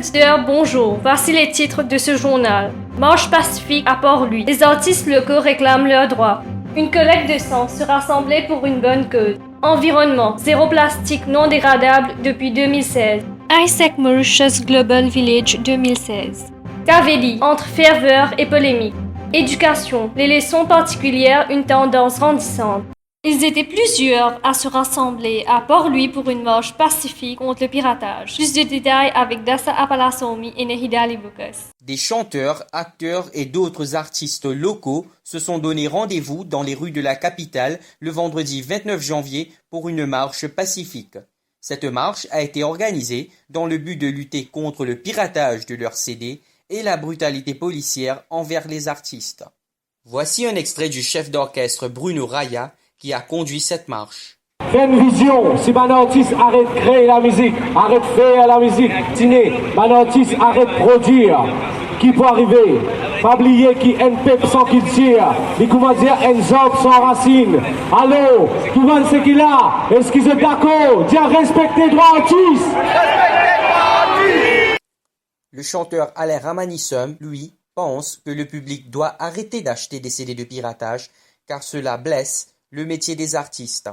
auditeurs, bonjour. Voici les titres de ce journal. Marche pacifique à Port-Louis. Les artistes locaux réclament leurs droits. Une collecte de sang se rassemblait pour une bonne cause. Environnement, zéro plastique non dégradable depuis 2016. ISEC Mauritius Global Village 2016. Caveli, entre ferveur et polémique. Éducation, les leçons particulières, une tendance grandissante. Ils étaient plusieurs à se rassembler à Port-Louis pour une marche pacifique contre le piratage. Plus de détails avec Dassa Apalasomi et Nehida Libukas. Des chanteurs, acteurs et d'autres artistes locaux se sont donné rendez-vous dans les rues de la capitale le vendredi 29 janvier pour une marche pacifique. Cette marche a été organisée dans le but de lutter contre le piratage de leurs CD et la brutalité policière envers les artistes. Voici un extrait du chef d'orchestre Bruno Raya qui a conduit cette marche. Fais une vision, si mon artiste arrête de créer la musique, arrête de faire la musique, ciné, mon artiste arrête de produire, qui peut arriver? Pas oublier qui est un peuple sans culture, et comment dire un zob sans racine. Allô, tout le monde sait qu'il a, est-ce qu'ils sont d'accord? Dire respecter les droits artistes. Le chanteur Alain Ramanissom, lui, pense que le public doit arrêter d'acheter des CD de piratage car cela blesse le métier des artistes.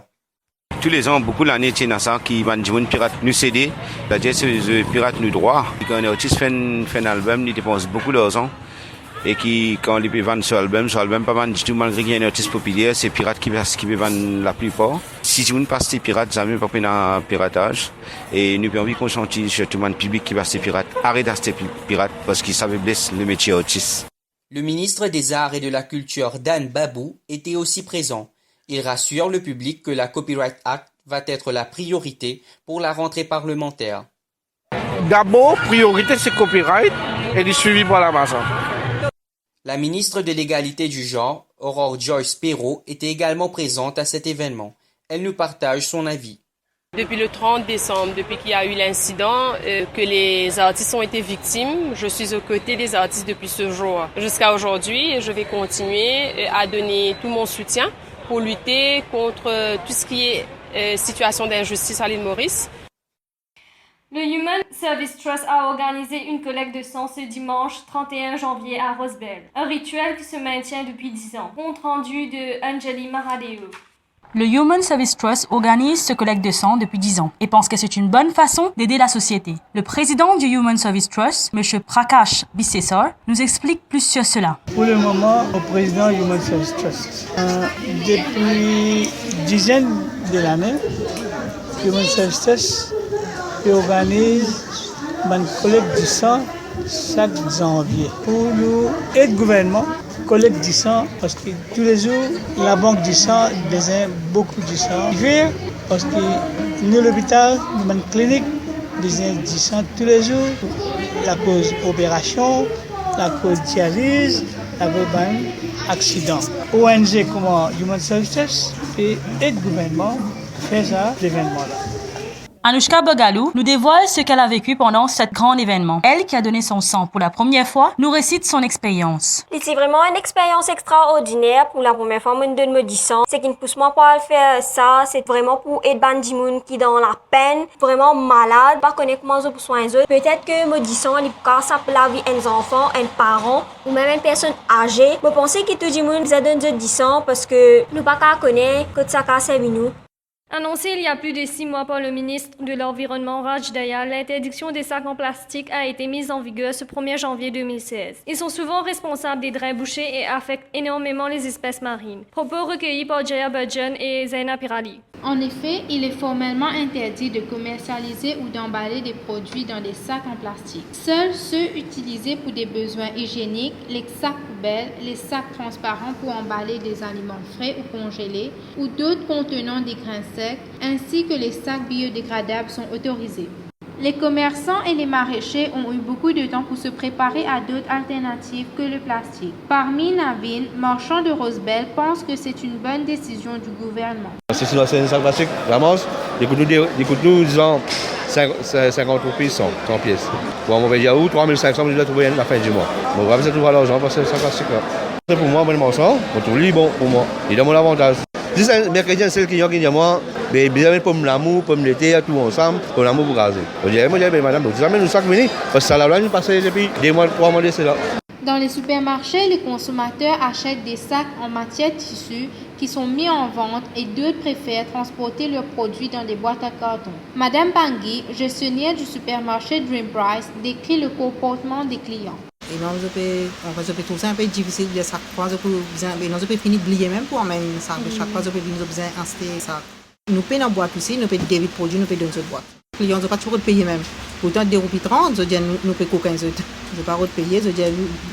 Tous les ans, beaucoup d'années, il y a ça qui vendent des pirates nous CD. La c'est pirate nous droit. Quand un artiste fait un album, il dépense beaucoup d'argent. Et qui, quand il peut vendre ce album pas vendre du tout, malgré qu'il y ait un artiste populaire, c'est pirate qui peut vendre la plupart. Si tu ne passes des pirates, jamais pas prendre un piratage. Et nous avons envie qu'on conscientise sur tout le monde public qui passe des pirates. Arrête d'acheter pirates parce qu'ils savent blesser le métier artiste. Le ministre des Arts et de la Culture, Dan Babou, était aussi présent. Il rassure le public que la Copyright Act va être la priorité pour la rentrée parlementaire. D'abord, priorité c'est copyright et il est suivi par la masse. La ministre de l'Égalité du genre, Aurore Joyce Perrault, était également présente à cet événement. Elle nous partage son avis. Depuis le 30 décembre, depuis qu'il y a eu l'incident, que les artistes ont été victimes, je suis aux côtés des artistes depuis ce jour. Jusqu'à aujourd'hui, je vais continuer à donner tout mon soutien pour lutter contre tout ce qui est situation d'injustice à l'île Maurice. Le Human Service Trust a organisé une collecte de sang ce dimanche 31 janvier à Rosebel. Un rituel qui se maintient depuis 10 ans. Compte rendu de Anjali Mahadeo. Le Human Service Trust organise ce collecte de sang depuis 10 ans et pense que c'est une bonne façon d'aider la société. Le président du Human Service Trust, M. Prakash Bisesar, nous explique plus sur cela. Pour le moment, au président Human Service Trust, depuis dizaines d'années, Human Service Trust organise une collecte du sang chaque janvier pour nous et le gouvernement. Collecte du sang parce que tous les jours, la banque du sang besoin beaucoup de sang. Parce que nous, l'hôpital, nous une clinique, besoin du sang tous les jours. La cause opération, la cause dialyse, la cause accident. ONG comme Human Services et le gouvernement fait ça, l'événement-là. Anushka Bogalou nous dévoile ce qu'elle a vécu pendant ce grand événement. Elle, qui a donné son sang pour la première fois, nous récite son expérience. C'est vraiment une expérience extraordinaire. Pour la première fois, je me dis ça. C'est qui me pousse moi pour faire ça. C'est vraiment pour aider Bandi Moun qui dans la peine, vraiment malade, pas connaître comment je peux soigner eux. Peut-être que me dis ça, il peut ça pour la vie des enfants, des parents ou même une personne âgée. Je pense que tout le monde nous donne 10 ans parce que nous pas connaître que ça a servi nous. Annoncé il y a plus de 6 mois par le ministre de l'Environnement Raj Dayal, l'interdiction des sacs en plastique a été mise en vigueur ce 1er janvier 2016. Ils sont souvent responsables des drains bouchés et affectent énormément les espèces marines. Propos recueillis par Jaya Bhajan et Zaina Pirali. En effet, il est formellement interdit de commercialiser ou d'emballer des produits dans des sacs en plastique. Seuls ceux utilisés pour des besoins hygiéniques, les sacs poubelles, les sacs transparents pour emballer des aliments frais ou congelés, ou d'autres contenant des grains secs, ainsi que les sacs biodégradables sont autorisés. Les commerçants et les maraîchers ont eu beaucoup de temps pour se préparer à d'autres alternatives que le plastique. Parmi Navin, marchand de Rosebel, pense que c'est une bonne décision du gouvernement. C'est un sac plastique, vraiment, il coûte nous, disons, 50 roupies, 100 pièces. Pour un mauvais yaourt, 3500, je dois trouver à la fin du mois. Bon, vraiment, c'est tout à l'argent parce que c'est un sac plastique. C'est pour moi, bon, le marchand, on trouve lui bon pour moi. Il a mon avantage. Juste un mercredi, un seul client qui dit moi, bien pour l'amour, pour l'été, tout ensemble, pour l'amour pour gazer. Je dis, moi, madame, vous amènez nous sacs venir, parce que ça l'a passé depuis 2 mois, 3 mois, c'est là. Dans les supermarchés, les consommateurs achètent des sacs en matière tissu qui sont mis en vente et d'autres préfèrent transporter leurs produits dans des boîtes à carton. Madame Bangui, gestionnaire du supermarché Dream Price, décrit le comportement des clients. Et non, je peux trouver ça un peu difficile de chaque fois, je peux finir d'oublier même pour même ça. Chaque fois, je peux venir installer ça. Nous payons en boîte aussi, nous payons des produits, nous payons dans une boîte. Les clients ne sont pas toujours payés même. Pourtant, des roupies 30, je dis, nous payons aucun autre. Je ne pas payer, je dis,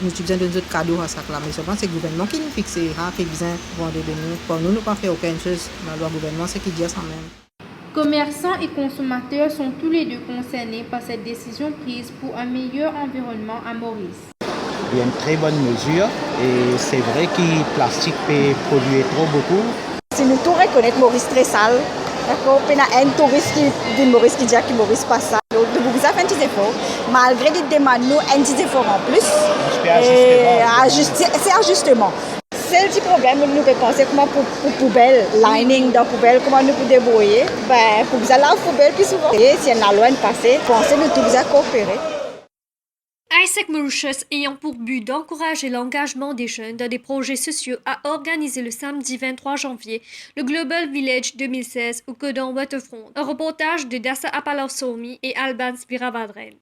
nous avons besoin d'un autre cadeau à ça. Mais seulement, c'est le gouvernement qui nous fixe, qui a besoin de vendre de nous. Pour nous, nous ne pas faire aucune chose. La loi gouvernement, c'est qui dit ça même. Commerçants et consommateurs sont tous les deux concernés par cette décision prise pour un meilleur environnement à Maurice. Il y a une très bonne mesure et c'est vrai que le plastique peut polluer trop beaucoup. Si nous tous reconnaissons Maurice très sale, d'accord, il y a un touriste qui dit Maurice qui dit que Maurice pas sale. Donc vous avez fait un petit effort, malgré les demandes, nous un petit effort en plus. C'est ajustement. C'est le petit problème, nous pouvons penser comment pour poubelle, lining dans poubelle, comment nous pouvons débrouiller. Pour que vous allez à la poubelle plus souvent. Et si on a loin de passer, pensez nous tous à coopérer. Isaac Mauritius, ayant pour but d'encourager l'engagement des jeunes dans des projets sociaux, a organisé le samedi 23 janvier le Global Village 2016 au Codon Waterfront. Un reportage de Dassa Apalasomi et Alban Spiravadren.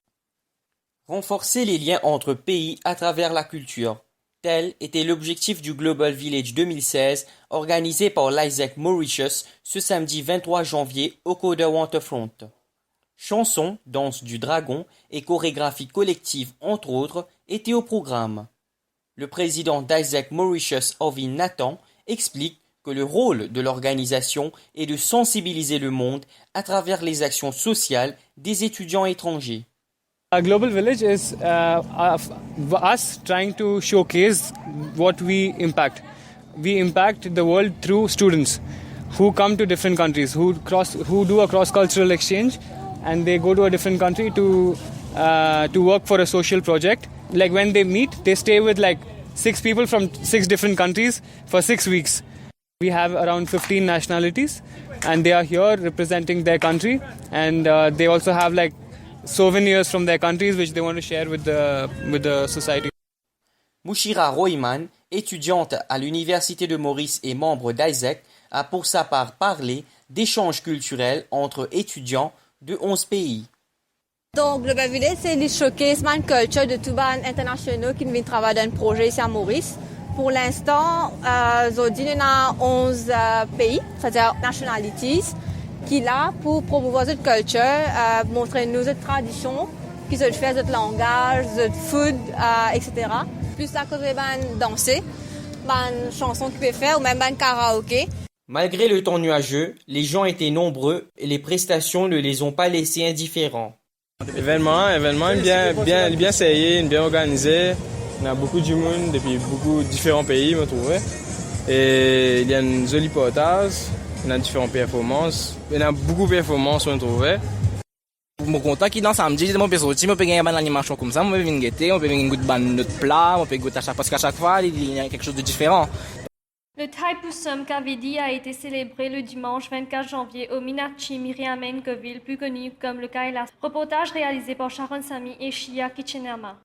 Renforcer les liens entre pays à travers la culture. Tel était l'objectif du Global Village 2016 organisé par l'Isaac Mauritius ce samedi 23 janvier au Codon Waterfront. Chansons, danse du dragon et chorégraphie collective, entre autres, étaient au programme. Le président d'Isaac Mauritius, Ovin Nathan, explique que le rôle de l'organisation est de sensibiliser le monde à travers les actions sociales des étudiants étrangers. A Global Village is us trying to showcase what we impact. We impact the world through students who come to different countries, who do a cross-cultural exchange, and they go to a different country to work for a social project. Like when they meet, they stay with like 6 people from 6 different countries for 6 weeks. We have around 15 nationalities, and they are here representing their country, and they also have like souvenirs from their countries which they want to share with the society. Mushira Royman, étudiante à l'Université de Maurice et membre d'Isaac, a pour sa part parlé d'échanges culturels entre étudiants de 11 pays. Donc, Global Village, c'est le showcase de culture de tous les internationaux qui viennent travailler dans un projet ici à Maurice. Pour l'instant, aujourd'hui, on a 11 pays, c'est-à-dire nationalities, qui sont là pour promouvoir notre culture, montrer nos traditions, qui se fait notre langage, notre food, etc. Plus à cause de danser, des chansons qu'ils peuvent faire ou même des karaoké. Malgré le temps nuageux, les gens étaient nombreux et les prestations ne les ont pas laissés indifférents. L'événement est bien serré, bien organisé. On a beaucoup de monde depuis beaucoup de différents pays, je trouve. Et il y a une jolie portage, on a différentes performances. Il y a beaucoup de performances, je trouve. Je suis content qu'il y ait samedi, je peux sortir, je peux gagner une animation comme ça, je peux venir guetter, je peux venir goûter notre plat, je peux goûter parce qu'à chaque fois, il y a quelque chose de différent. Le Thaipusam Kavedi a été célébré le dimanche 24 janvier au Minachi Miriamenkoville, plus connu comme le Kailas. Reportage réalisé par Sharon Sami et Shia Kitchenama.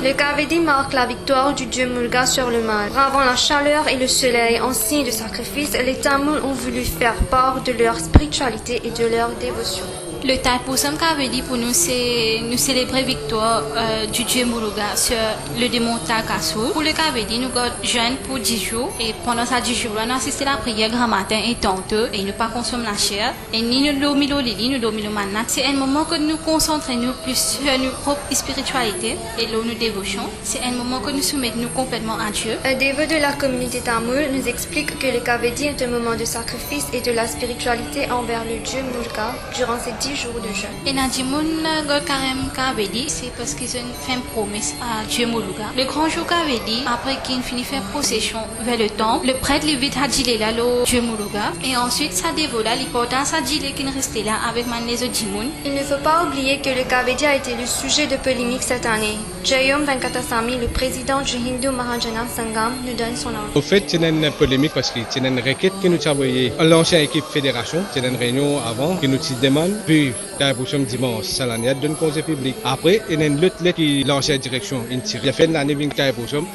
Le Kavedi marque la victoire du dieu Mulga sur le mal. Bravant la chaleur et le soleil en signe de sacrifice, les Tamouls ont voulu faire part de leur spiritualité et de leur dévotion. Le Thaipusam Kavedi pour nous, c'est nous célébrer victoire du dieu Muruga sur le démon Takasu. Pour le Kavedi, nous jeûnons pour 10 jours et pendant ces 10 jours, nous assistons à la prière grand matin et tantôt et nous pas consommer la chair et ni nous dormir le lit, nous dormir le manna. C'est un moment que nous concentrons plus sur notre propre spiritualité et là nous dévotion. C'est un moment que nous soumettons complètement à Dieu. Un dévot de la communauté tamoul nous explique que le Kavedi est un moment de sacrifice et de la spiritualité envers le dieu Muruga durant ces 10 jours de jeûne. Et Nadimoun God Karem Kabedi, c'est parce qu'ils ont fait une promesse à Dieu Moulouga. Le grand jour Kabedi, après qu'il finit faire procession vers le temple, le prêtre l'évite à Djilela lo Dieu Moulouga. Et ensuite, ça dévola, il porta sa Djilé qui restait là avec Manezo Djimoun. Il ne faut pas oublier que le Kabedi a été le sujet de polémique cette année. Jayom Venkatasamy, le président du Hindu Mahajana Sangam, nous donne son avis. Au fait, c'est une polémique parce que c'est une requête qui nous a envoyé à l'ancienne équipe fédération. C'est une réunion avant qui nous demande, puis la prochaine dimanche, salaniat d'un conseil public. Après, il y a une autre lettre qui l'ancienne direction. Il a fait l'année 20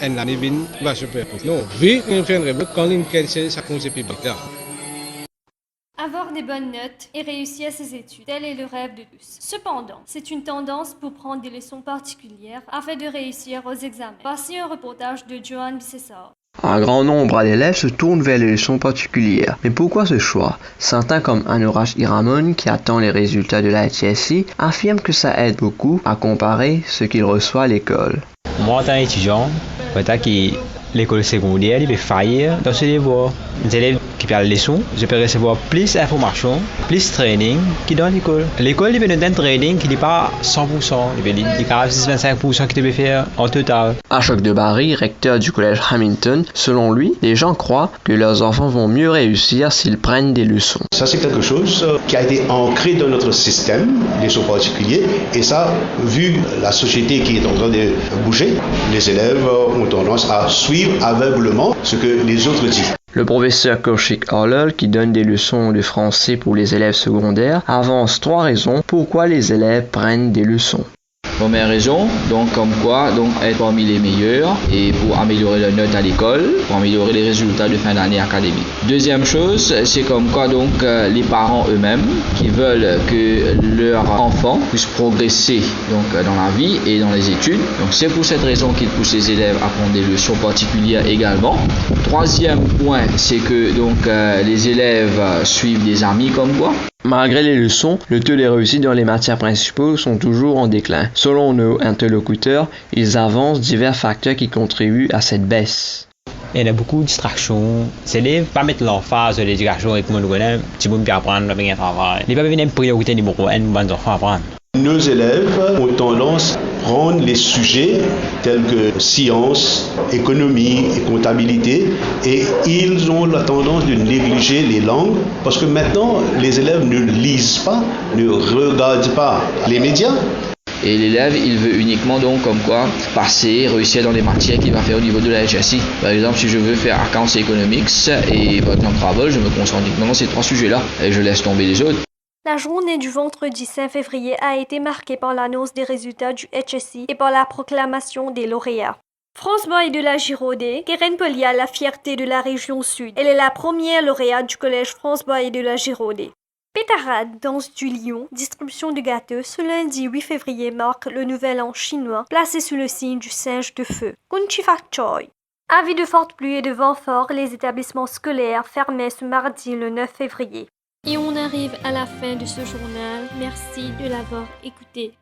et l'année 20 va se faire. Non, vu qu'il fait une réunion quand il cancelle sa conseil public là. Avoir des bonnes notes et réussir ses études, tel est le rêve de tous. Cependant, c'est une tendance pour prendre des leçons particulières afin de réussir aux examens. Voici un reportage de Johan Bissessar. Un grand nombre d'élèves se tournent vers les leçons particulières. Mais pourquoi ce choix? Certains comme Anuraj Iramon, qui attend les résultats de la HSI, affirment que ça aide beaucoup à comparer ce qu'il reçoit à l'école. Moi, en tant qu'étudiant, l'école secondaire, il peut faillir dans ce devoir. Les élèves qui perdent les leçons, je peux recevoir plus d'informations, plus de training que dans l'école. L'école, il peut nous donner un training qui n'est pas 100%, il peut dire 25% qu'il peut faire en total. Ashok de Barry, recteur du collège Hamilton, selon lui, les gens croient que leurs enfants vont mieux réussir s'ils prennent des leçons. Ça, c'est quelque chose qui a été ancré dans notre système, les leçons particuliers, et ça, vu la société qui est en train de bouger, les élèves ont tendance à suivre aveuglement ce que les autres disent. Le professeur Kaushik Arlal, qui donne des leçons de français pour les élèves secondaires, avance 3 raisons pourquoi les élèves prennent des leçons. Première raison, donc comme quoi, donc être parmi les meilleurs et pour améliorer leur note à l'école, pour améliorer les résultats de fin d'année académique. Deuxième chose, c'est comme quoi donc les parents eux-mêmes qui veulent que leur enfant puisse progresser donc dans la vie et dans les études. Donc c'est pour cette raison qu'ils poussent les élèves à prendre des leçons particulières également. Troisième point, c'est que donc les élèves suivent des amis comme quoi. Malgré les leçons, le taux de réussite dans les matières principales sont toujours en déclin. Selon nos interlocuteurs, ils avancent divers facteurs qui contribuent à cette baisse. Il y a beaucoup de distractions. Les élèves ne pas mettre l'emphase sur l'éducation avec mon connaît, si vous me apprendre, pas bien travail. Ils ne pas venir priorité numéro 1 pour les enfants apprendre. Nos élèves ont tendance à prendre les sujets tels que sciences, économie et comptabilité et ils ont la tendance de négliger les langues parce que maintenant les élèves ne lisent pas, ne regardent pas les médias. Et l'élève, il veut uniquement donc comme quoi passer, réussir dans les matières qu'il va faire au niveau de la HSI. Par exemple, si je veux faire Accounts Economics et Bottom Travel, je me concentre uniquement dans ces 3 sujets-là et je laisse tomber les autres. La journée du vendredi 5 février a été marquée par l'annonce des résultats du HSI et par la proclamation des lauréats. France Boy de la Gironde, Keren Polia, la fierté de la région sud. Elle est la première lauréate du collège France Boy de la Gironde. Pétarade, danse du lion, distribution de gâteaux, ce lundi 8 février marque le nouvel an chinois, placé sous le signe du singe de feu. Kunchifak Choi. Avis de forte pluie et de vent fort, les établissements scolaires fermaient ce mardi le 9 février. Et on arrive à la fin de ce journal. Merci de l'avoir écouté.